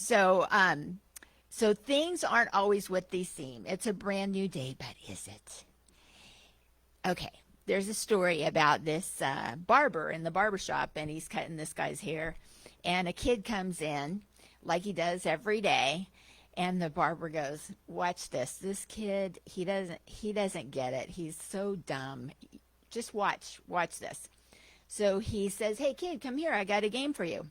So, so things aren't always what they seem. It's a brand new day, but is it? Okay, there's a story about this barber in the barber shop, and he's cutting this guy's hair, and a kid comes in like he does every day, and the barber goes, "Watch this. This kid, he doesn't get it. He's so dumb. Just watch this." So he says, "Hey kid, come here. I got a game for you.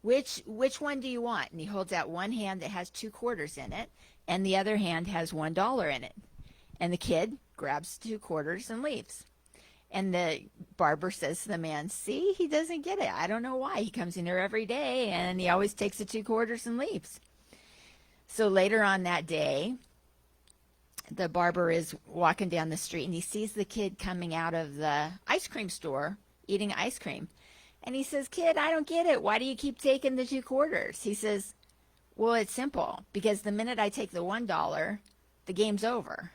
Which one do you want?" And he holds out one hand that has 2 quarters in it, and the other hand has $1 in it. And the kid grabs 2 quarters and leaves. And the barber says to the man, "See, he doesn't get it. I don't know why. He comes in here every day and he always takes the 2 quarters and leaves." So later on that day, the barber is walking down the street and he sees the kid coming out of the ice cream store eating ice cream. And he says, "Kid, I don't get it. Why do you keep taking the 2 quarters?" He says, "Well, it's simple. Because the minute I take the $1, the game's over."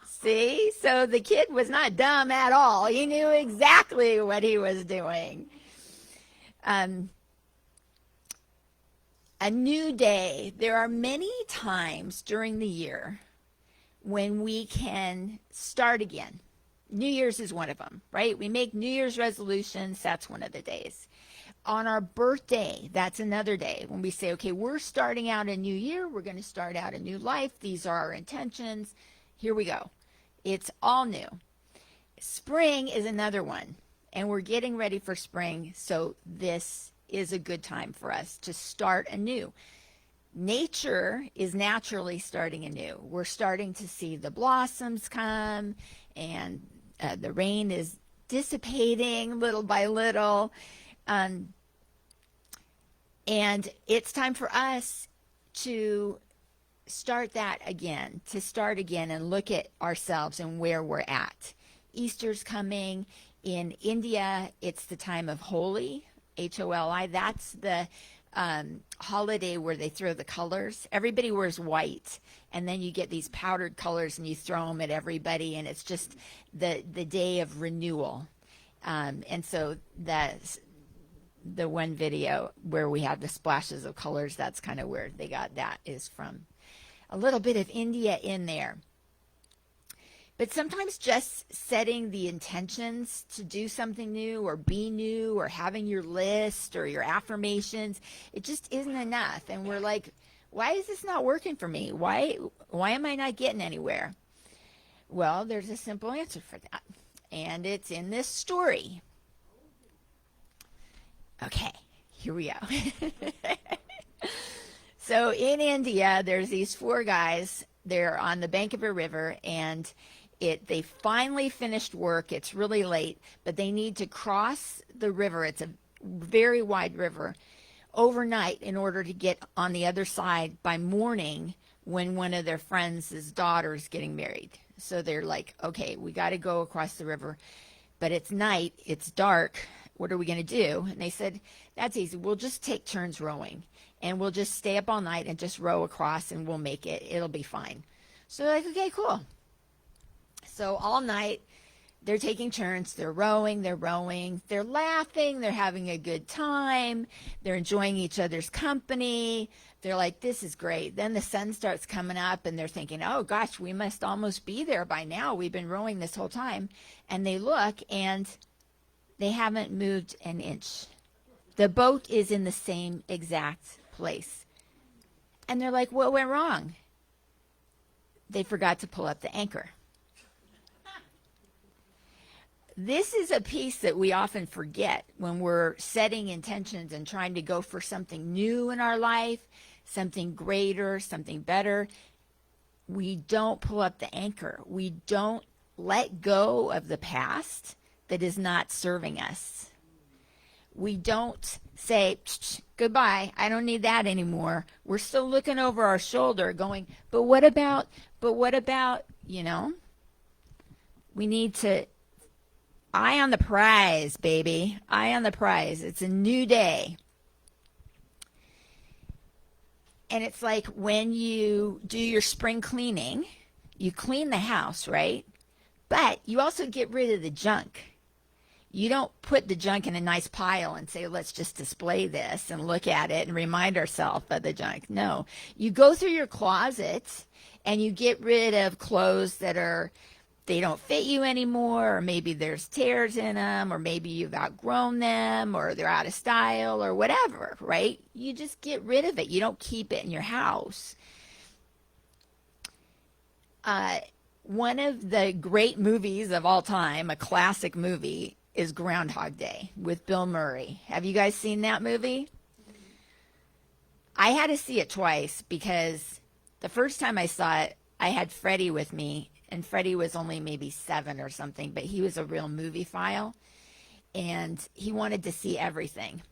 See? So the kid was not dumb at all. He knew exactly what he was doing. A new day. There are many times during the year when we can start again. New Year's is one of them, right? We make New Year's resolutions. That's one of the days. On our birthday, that's another day when we say, okay, we're starting out a new year. We're going to start out a new life. These are our intentions. Here we go. It's all new. Spring is another one, and we're getting ready for spring, so this is a good time for us to start anew. Nature is naturally starting anew. We're starting to see the blossoms come, and the rain is dissipating little by little. And it's time for us to start again and look at ourselves and where we're at. Easter's coming. In India, it's the time of Holi, Holi. That's the holiday where they throw the colors. Everybody wears white, and then you get these powdered colors and you throw them at everybody, and it's just the day of renewal. And so that's the one video where we have the splashes of colors. That's kind of where they got that, is from a little bit of India in there. But sometimes just setting the intentions to do something new or be new, or having your list or your affirmations, it just isn't enough. And we're like, why is this not working for me? Why am I not getting anywhere? Well, there's a simple answer for that, and it's in this story. Okay, here we go. So in India, there's these 4 guys. They're on the bank of a river, and they finally finished work. It's really late, but they need to cross the river. It's a very wide river overnight in order to get on the other side by morning, when one of their friends' daughter is getting married. So they're like, okay, we got to go across the river, but it's night, it's dark. What are we going to do? And they said, that's easy. We'll just take turns rowing, and we'll just stay up all night and just row across, and we'll make it. It'll be fine. So they're like, okay, cool. So all night, they're taking turns. They're rowing. They're laughing. They're having a good time. They're enjoying each other's company. They're like, this is great. Then the sun starts coming up, and they're thinking, oh, gosh, we must almost be there by now. We've been rowing this whole time. And they look, and they haven't moved an inch. The boat is in the same exact place. And they're like, what went wrong? They forgot to pull up the anchor. This is a piece that we often forget when we're setting intentions and trying to go for something new in our life, something greater, something better. We don't pull up the anchor. We don't let go of the past that is not serving us. We don't say, goodbye, I don't need that anymore. We're still looking over our shoulder going, but what about, we need to eye on the prize, baby. Eye on the prize. It's a new day. And it's like when you do your spring cleaning, you clean the house, right? But you also get rid of the junk. You don't put the junk in a nice pile and say, let's just display this and look at it and remind ourselves of the junk. No, you go through your closet and you get rid of clothes that they don't fit you anymore, or maybe there's tears in them, or maybe you've outgrown them, or they're out of style, or whatever, right? You just get rid of it. You don't keep it in your house. One of the great movies of all time, a classic movie, is Groundhog Day with Bill Murray. Have you guys seen that movie? I had to see it twice because the first time I saw it, I had Freddie with me, and Freddie was only maybe 7 or something, but he was a real movie-phile, and he wanted to see everything.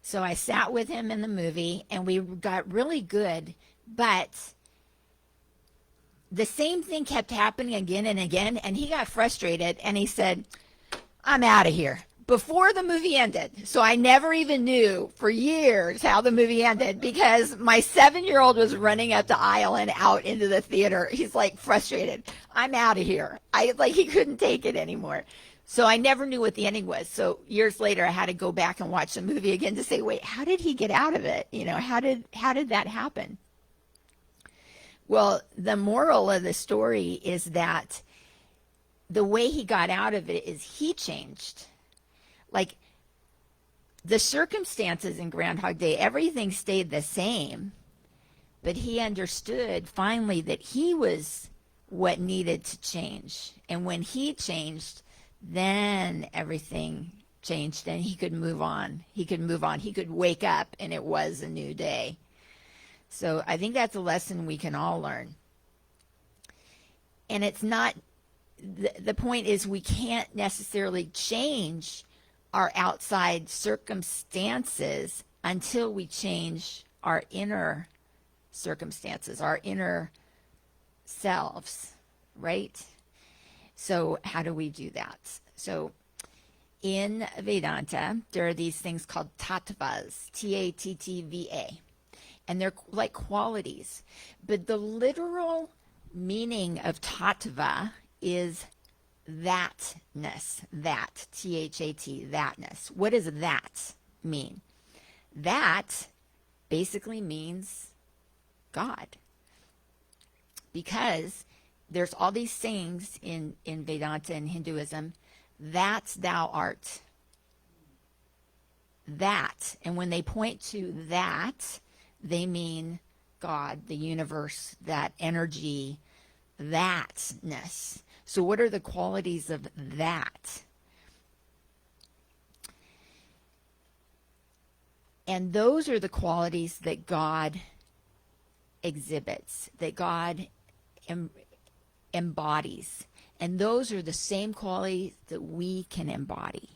So I sat with him in the movie, and we got really good, but the same thing kept happening again and again, and he got frustrated, and he said, I'm out of here, before the movie ended. So I never even knew for years how the movie ended because my 7-year-old was running up the aisle and out into the theater. He's like frustrated. I'm out of here. He couldn't take it anymore. So I never knew what the ending was. So years later, I had to go back and watch the movie again to say, wait, how did he get out of it? How did that happen? Well, the moral of the story is that the way he got out of it is he changed. Like the circumstances in Groundhog Day, everything stayed the same, but he understood finally that he was what needed to change. And when he changed, then everything changed and he could move on. He could wake up and it was a new day. So I think that's a lesson we can all learn. And it's not, the point is we can't necessarily change our outside circumstances until we change our inner circumstances, our inner selves, right? So how do we do that? So in Vedanta, there are these things called tattvas, T-A-T-T-V-A. And they're like qualities. But the literal meaning of tattva is thatness, that, T-H-A-T, thatness. What does that mean? That basically means God. Because there's all these sayings in Vedanta and Hinduism, that thou art. That. And when they point to that, they mean God, the universe, that energy, thatness. So what are the qualities of that? And those are the qualities that God exhibits, that God embodies. And those are the same qualities that we can embody.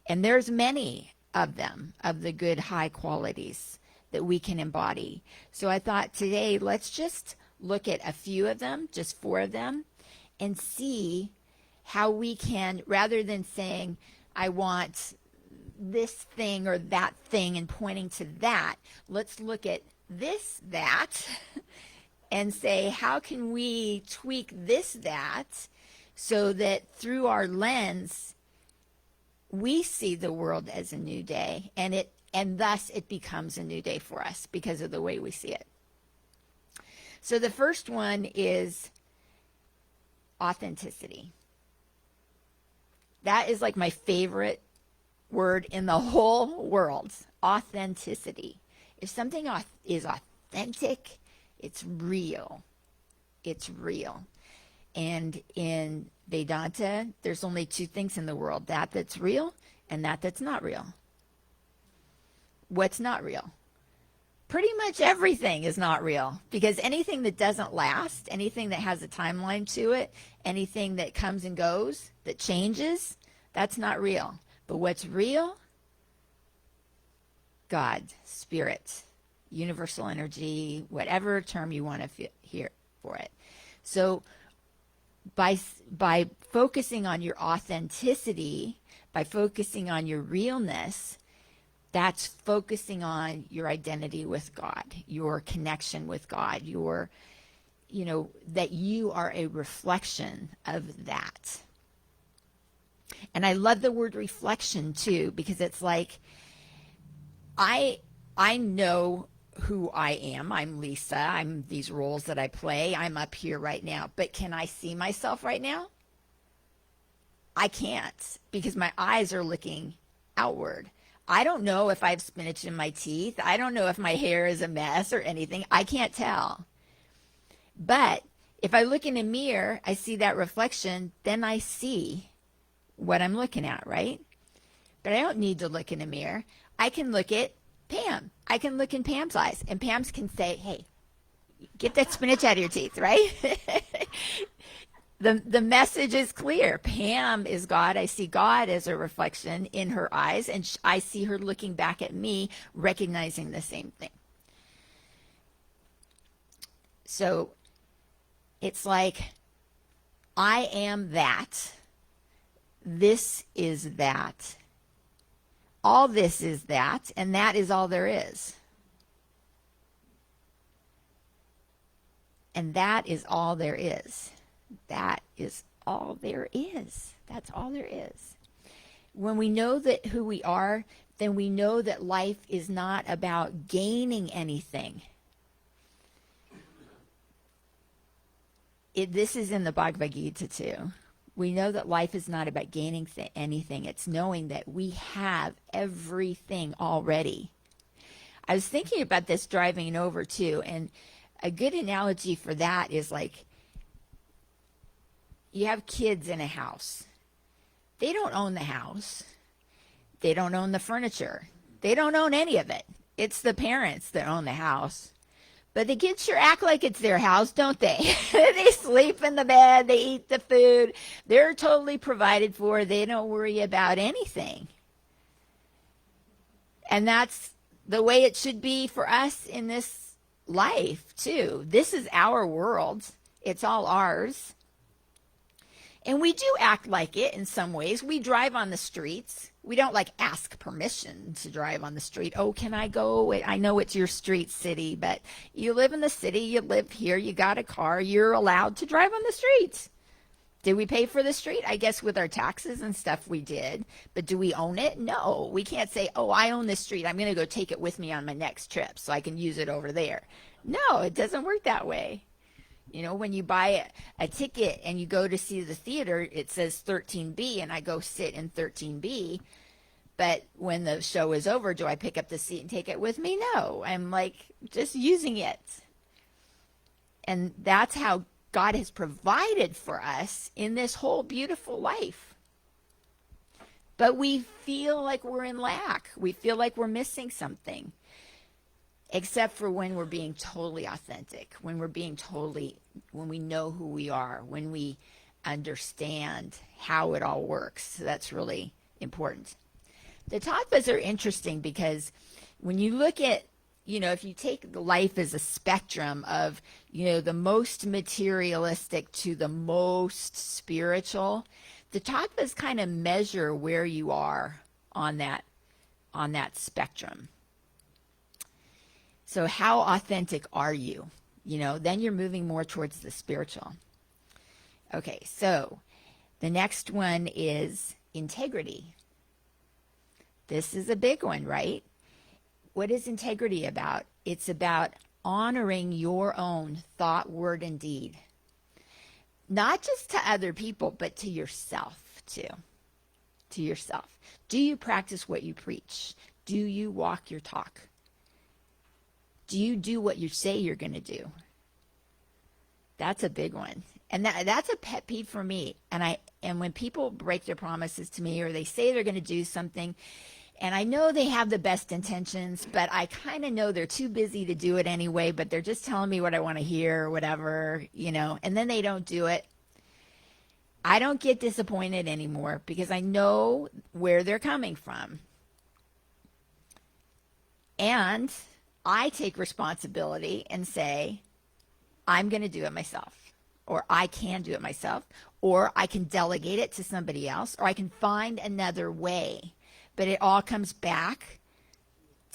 And there's many of them, of the good high qualities that we can embody. So I thought today, let's just look at a few of them, just 4 of them, and see how we can, rather than saying, I want this thing or that thing and pointing to that, let's look at that, and say, how can we tweak that so that through our lens, we see the world as a new day, and thus it becomes a new day for us because of the way we see it. So the first one is authenticity. That is like my favorite word in the whole world, authenticity. If something is authentic, it's real. It's real. And in Vedanta, there's only 2 things in the world, that's real and that's not real. What's not real? Pretty much everything is not real, because anything that doesn't last, anything that has a timeline to it, anything that comes and goes, that changes, that's not real. But what's real? God, spirit, universal energy, whatever term you want to hear for it. So by focusing on your authenticity, by focusing on your realness, that's focusing on your identity with God, your connection with God, that you are a reflection of that. And I love the word reflection too, because it's like, I know who I am. I'm Lissa. I'm these roles that I play. I'm up here right now. But can I see myself right now? I can't, because my eyes are looking outward. I don't know if I have spinach in my teeth. I don't know if my hair is a mess or anything. I can't tell. But if I look in a mirror, I see that reflection, then I see what I'm looking at, right? But I don't need to look in a mirror. I can look at Pam. I can look in Pam's eyes, and Pam's can say, hey, get that spinach out of your teeth, right? The message is clear. Pam is God. I see God as a reflection in her eyes, and I see her looking back at me, recognizing the same thing. So it's like, I am that. This is that. All this is that, and that is all there is. And that is all there is. That is all there is. That's all there is. When we know that who we are, then we know that life is not about gaining anything. This is in the Bhagavad Gita too. We know that life is not about gaining anything. It's knowing that we have everything already. I was thinking about this driving over too, and a good analogy for that is like, you have kids in a house. They don't own the house. They don't own the furniture. They don't own any of it. It's the parents that own the house. But the kids sure act like it's their house, don't they? They sleep in the bed. They eat the food. They're totally provided for. They don't worry about anything. And that's the way it should be for us in this life, too. This is our world. It's all ours. And we do act like it in some ways. We drive on the streets. We don't like ask permission to drive on the street. Oh, can I go? I know it's your street, city, but you live in the city. You live here. You got a car. You're allowed to drive on the streets. Did we pay for the street? I guess with our taxes and stuff we did. But do we own it? No. We can't say, oh, I own this street. I'm going to go take it with me on my next trip so I can use it over there. No, it doesn't work that way. You know, when you buy a ticket and you go to see the theater, it says 13B, and I go sit in 13B. But when the show is over, do I pick up the seat and take it with me? No, I'm like just using it. And that's how God has provided for us in this whole beautiful life. But we feel like we're in lack. We feel like we're missing something. Except for when we're being totally authentic, when we know who we are, when we understand how it all works. So that's really important. The tattvas are interesting because when you look at, if you take life as a spectrum of, the most materialistic to the most spiritual, the tattvas kind of measure where you are on that spectrum. So how authentic are you? Then you're moving more towards the spiritual. Okay, so the next one is integrity. This is a big one, right? What is integrity about? It's about honoring your own thought, word, and deed. Not just to other people, but to yourself too. To yourself. Do you practice what you preach? Do you walk your talk? Do you do what you say you're going to do? That's a big one. And that's a pet peeve for me. And when people break their promises to me or they say they're going to do something, and I know they have the best intentions, but I kind of know they're too busy to do it anyway, but they're just telling me what I want to hear or whatever, and then they don't do it. I don't get disappointed anymore because I know where they're coming from. And I take responsibility and say, I'm going to do it myself, or I can do it myself, or I can delegate it to somebody else, or I can find another way. But it all comes back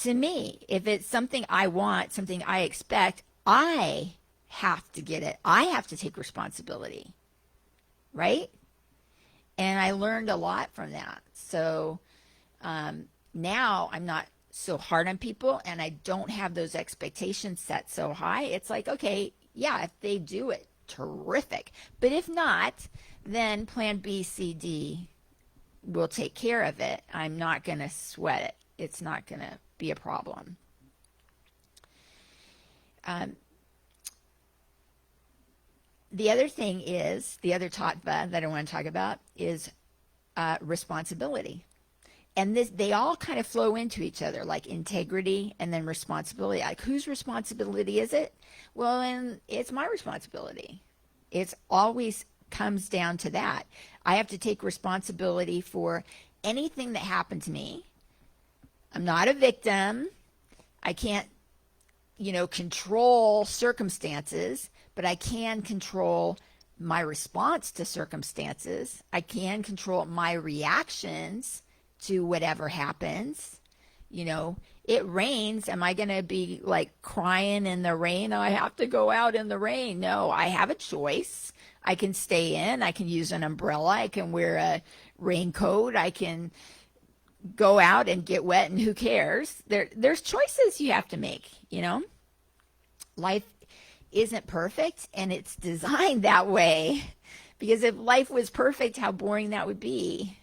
to me. If it's something I want, something I expect, I have to get it. I have to take responsibility, right? And I learned a lot from that. So now I'm not so hard on people, and I don't have those expectations set so high. It's like, okay, yeah, if they do it, terrific. But if not, then plan B, C, D will take care of it. I'm not going to sweat it. It's not going to be a problem. The other thing is, the other tattva that I want to talk about is responsibility. And they all kind of flow into each other, like integrity and then responsibility. Like, whose responsibility is it? Well, and it's my responsibility. It's always comes down to that. I have to take responsibility for anything that happened to me. I'm not a victim. I can't, control circumstances, but I can control my response to circumstances. I can control my reactions to whatever happens. It rains. Am I going to be like crying in the rain? Oh, I have to go out in the rain. No, I have a choice. I can stay in. I can use an umbrella. I can wear a raincoat. I can go out and get wet, and who cares? There's choices you have to make, Life isn't perfect, and it's designed that way, because if life was perfect, how boring that would be.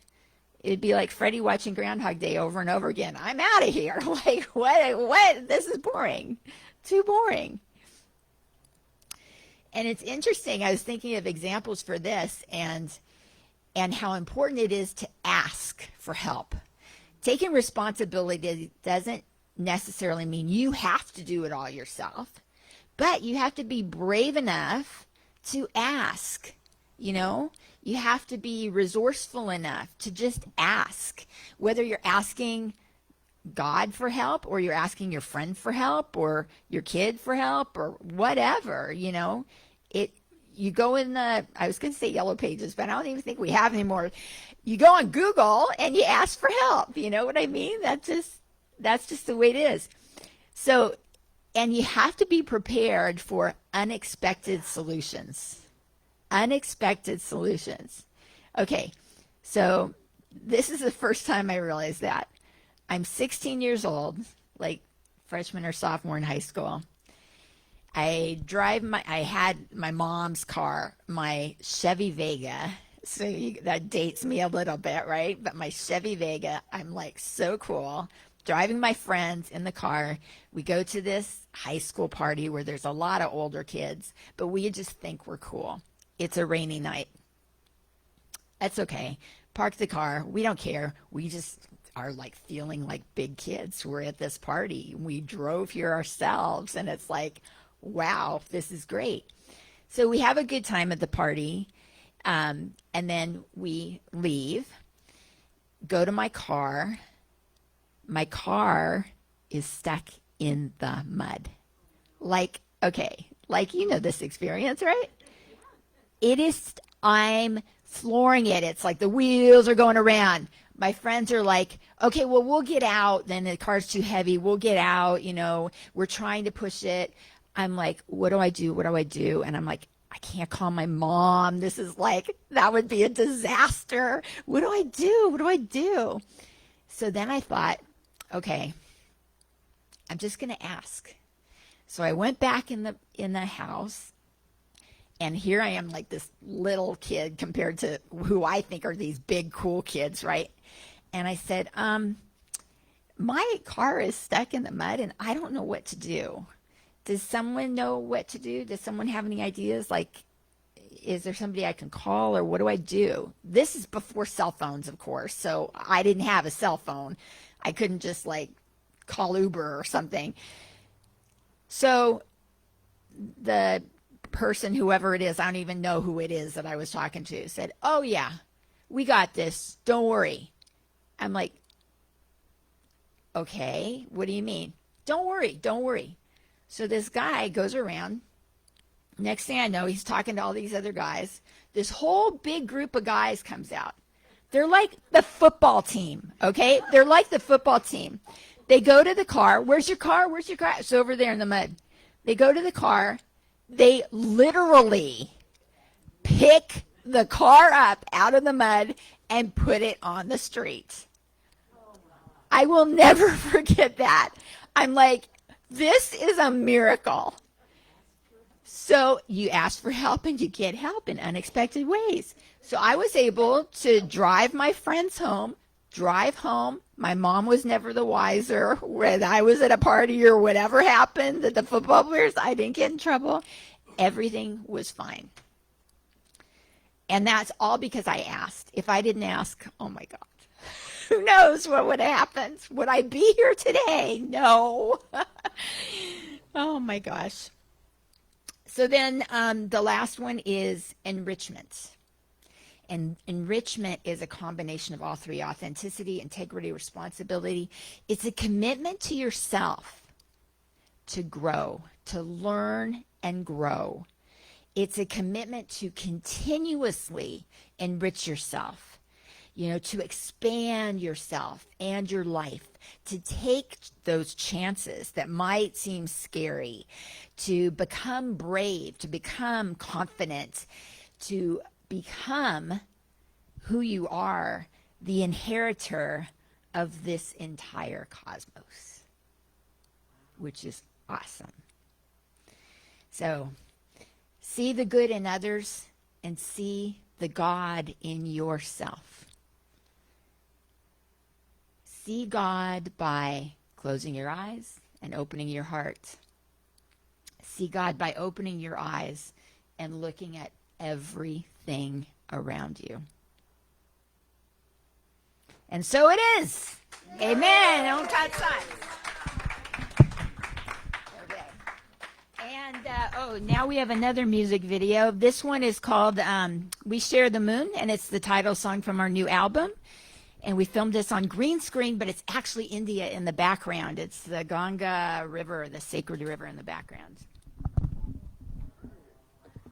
It'd be like Freddie watching Groundhog Day over and over again. I'm out of here. Like, what? This is boring. Too boring. And it's interesting. I was thinking of examples for this and how important it is to ask for help. Taking responsibility doesn't necessarily mean you have to do it all yourself, but you have to be brave enough to ask. You have to be resourceful enough to just ask, whether you're asking God for help, or you're asking your friend for help, or your kid for help, or whatever. You go in I was going to say yellow pages, but I don't even think we have anymore. You go on Google and you ask for help. You know what I mean? That's just the way it is. So, and you have to be prepared for unexpected solutions. Unexpected solutions. Okay, so this is the first time I realized that. I'm 16 years old, like freshman or sophomore in high school. I had my mom's car, my Chevy Vega. So that dates me a little bit, right? But my Chevy Vega, I'm like so cool. Driving my friends in the car. We go to this high school party where there's a lot of older kids, but we just think we're cool. It's a rainy night. That's okay. Park the car. We don't care. We just are like feeling like big kids. We're at this party. We drove here ourselves, and it's like, wow, this is great. So we have a good time at the party, and then we leave, go to my car. My car is stuck in the mud. Like, okay, like this experience, right? It is, I'm flooring it. It's like the wheels are going around. My friends are like, okay, well, we'll get out. Then the car's too heavy. We'll get out. We're trying to push it. I'm like, what do I do? What do I do? And I'm like, I can't call my mom. This is like, that would be a disaster. What do I do? What do I do? So then I thought, okay, I'm just going to ask. So I went back in the house. And here I am, like this little kid compared to who I think are these big, cool kids, right? And I said, my car is stuck in the mud, and I don't know what to do. Does someone know what to do? Does someone have any ideas? Like, is there somebody I can call, or what do I do? This is before cell phones, of course, so I didn't have a cell phone. I couldn't just, like, call Uber or something. So the person, whoever it is, I don't even know who it is that I was talking to, said, oh yeah, we got this, don't worry. I'm like, okay, what do you mean? Don't worry. So this guy goes around. Next thing I know, he's talking to all these other guys. This whole big group of guys comes out. They're like the football team, okay? They're like the football team. They go to the car. Where's your car? It's over there in the mud. They go to the car. They literally pick the car up out of the mud and put it on the street. I will never forget that. I'm like, this is a miracle. So you ask for help and you get help in unexpected ways. So I was able to drive my friends home, drive home. My mom was never the wiser. When I was at a party or whatever happened at the football players, I didn't get in trouble. Everything was fine. And that's all because I asked. If I didn't ask, oh my God, who knows what would have happened? Would I be here today? No. Oh my gosh. So then the last one is enrichment. And enrichment is a combination of all three: authenticity, integrity, responsibility. It's a commitment to yourself to grow, to learn and grow. It's a commitment to continuously enrich yourself, to expand yourself and your life, to take those chances that might seem scary, to become brave, to become confident, to become who you are, the inheritor of this entire cosmos, which is awesome. So, see the good in others and see the God in yourself. See God by closing your eyes and opening your heart. See God by opening your eyes and looking at everything around you. And so it is. Amen. On God's side. Okay. And now we have another music video. This one is called We Share the Moon, and it's the title song from our new album. And we filmed this on green screen, but it's actually India in the background. It's the Ganga River, the sacred river in the background.